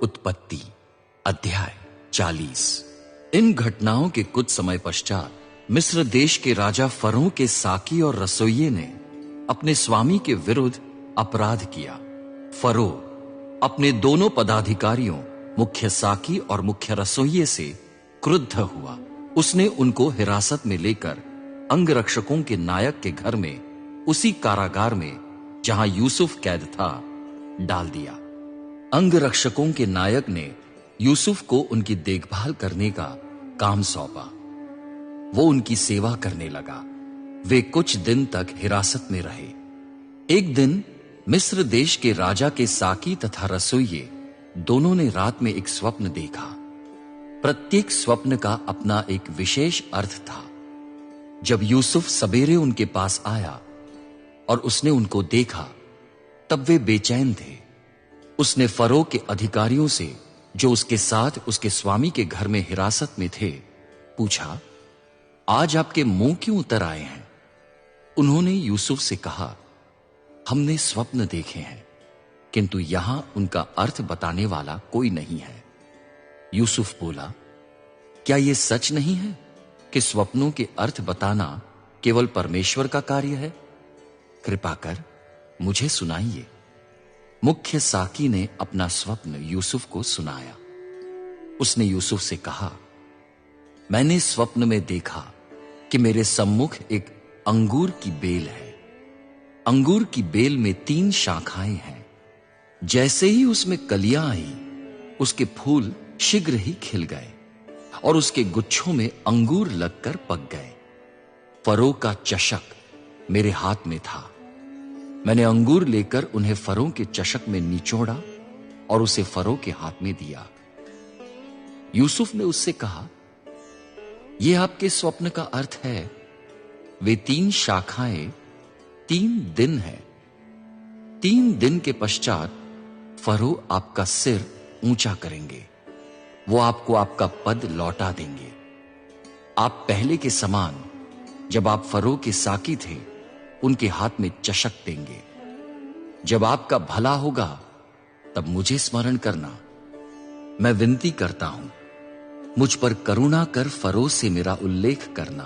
उत्पत्ति अध्याय 40। इन घटनाओं के कुछ समय पश्चात मिस्र देश के राजा फरो के साकी और रसोइये ने अपने स्वामी के विरुद्ध अपराध किया। फरो अपने दोनों पदाधिकारियों मुख्य साकी और मुख्य रसोइये से क्रुद्ध हुआ। उसने उनको हिरासत में लेकर अंगरक्षकों के नायक के घर में, उसी कारागार में जहां यूसुफ कैद था, डाल दिया। अंगरक्षकों के नायक ने यूसुफ को उनकी देखभाल करने का काम सौंपा। वो उनकी सेवा करने लगा। वे कुछ दिन तक हिरासत में रहे। एक दिन मिस्र देश के राजा के साकी तथा रसोइये दोनों ने रात में एक स्वप्न देखा। प्रत्येक स्वप्न का अपना एक विशेष अर्थ था। जब यूसुफ सवेरे उनके पास आया और उसने उनको देखा, तब वे बेचैन थे। उसने फरो के अधिकारियों से, जो उसके साथ उसके स्वामी के घर में हिरासत में थे, पूछा, आज आपके मुंह क्यों उतर आए हैं? उन्होंने यूसुफ से कहा, हमने स्वप्न देखे हैं, किंतु यहां उनका अर्थ बताने वाला कोई नहीं है। यूसुफ बोला, क्या यह सच नहीं है कि स्वप्नों के अर्थ बताना केवल परमेश्वर का कार्य है? कृपा कर मुझे सुनाइए। मुख्य साकी ने अपना स्वप्न यूसुफ को सुनाया। उसने यूसुफ से कहा, मैंने स्वप्न में देखा कि मेरे सम्मुख एक अंगूर की बेल है। अंगूर की बेल में 3 शाखाएं हैं। जैसे ही उसमें कलियां आई, उसके फूल शीघ्र ही खिल गए और उसके गुच्छों में अंगूर लगकर पक गए। फरो का चशक मेरे हाथ में था। मैंने अंगूर लेकर उन्हें फरो के चशक में निचोड़ा और उसे फरो के हाथ में दिया। यूसुफ ने उससे कहा, यह आपके स्वप्न का अर्थ है। वे 3 शाखाएं 3 दिन है। 3 दिन के पश्चात फरो आपका सिर ऊंचा करेंगे। वो आपको आपका पद लौटा देंगे। आप पहले के समान, जब आप फरो के साकी थे, उनके हाथ में चशक देंगे। जब आपका भला होगा, तब मुझे स्मरण करना। मैं विनती करता हूं, मुझ पर करुणा कर फरो से मेरा उल्लेख करना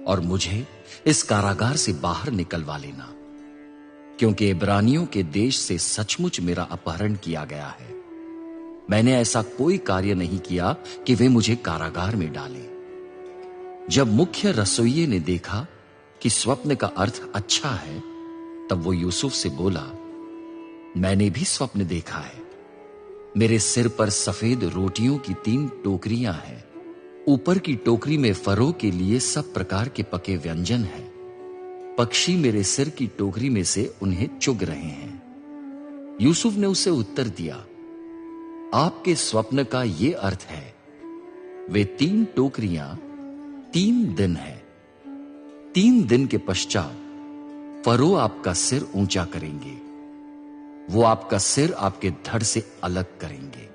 और मुझे इस कारागार से बाहर निकलवा लेना, क्योंकि इब्रानियों के देश से सचमुच मेरा अपहरण किया गया है। मैंने ऐसा कोई कार्य नहीं किया कि वे मुझे कारागार में डालें। जब मुख्य रसोइये ने देखा कि स्वप्न का अर्थ अच्छा है, तब वो यूसुफ से बोला, मैंने भी स्वप्न देखा है। मेरे सिर पर सफेद रोटियों की 3 टोकरियां हैं। ऊपर की टोकरी में फरो के लिए सब प्रकार के पके व्यंजन हैं। पक्षी मेरे सिर की टोकरी में से उन्हें चुग रहे हैं। यूसुफ ने उसे उत्तर दिया, आपके स्वप्न का यह अर्थ है। वे 3 टोकरियां 3 दिन है। 3 दिन के पश्चात फरो आपका सिर ऊंचा करेंगे। वो आपका सिर आपके धड़ से अलग करेंगे।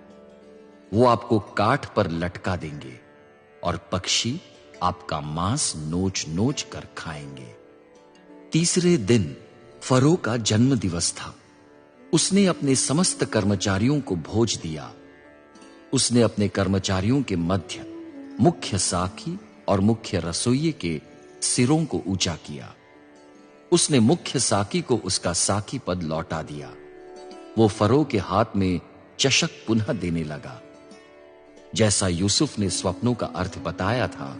वो आपको काठ पर लटका देंगे और पक्षी आपका मांस नोच नोच कर खाएंगे। तीसरे दिन फरो का जन्म दिवस था। उसने अपने समस्त कर्मचारियों को भोज दिया। उसने अपने कर्मचारियों के मध्य मुख्य साकी और मुख्य रसोइये के सिरों को ऊंचा किया। उसने मुख्य साकी को उसका साकी पद लौटा दिया। वो फरो के हाथ में चशक पुनः देने लगा। जैसा यूसुफ ने स्वप्नों का अर्थ बताया था,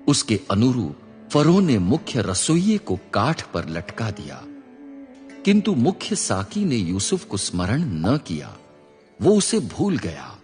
उसके अनुरूप फरो ने मुख्य रसोइये को काठ पर लटका दिया। किंतु मुख्य साकी ने यूसुफ को स्मरण न किया। वो उसे भूल गया।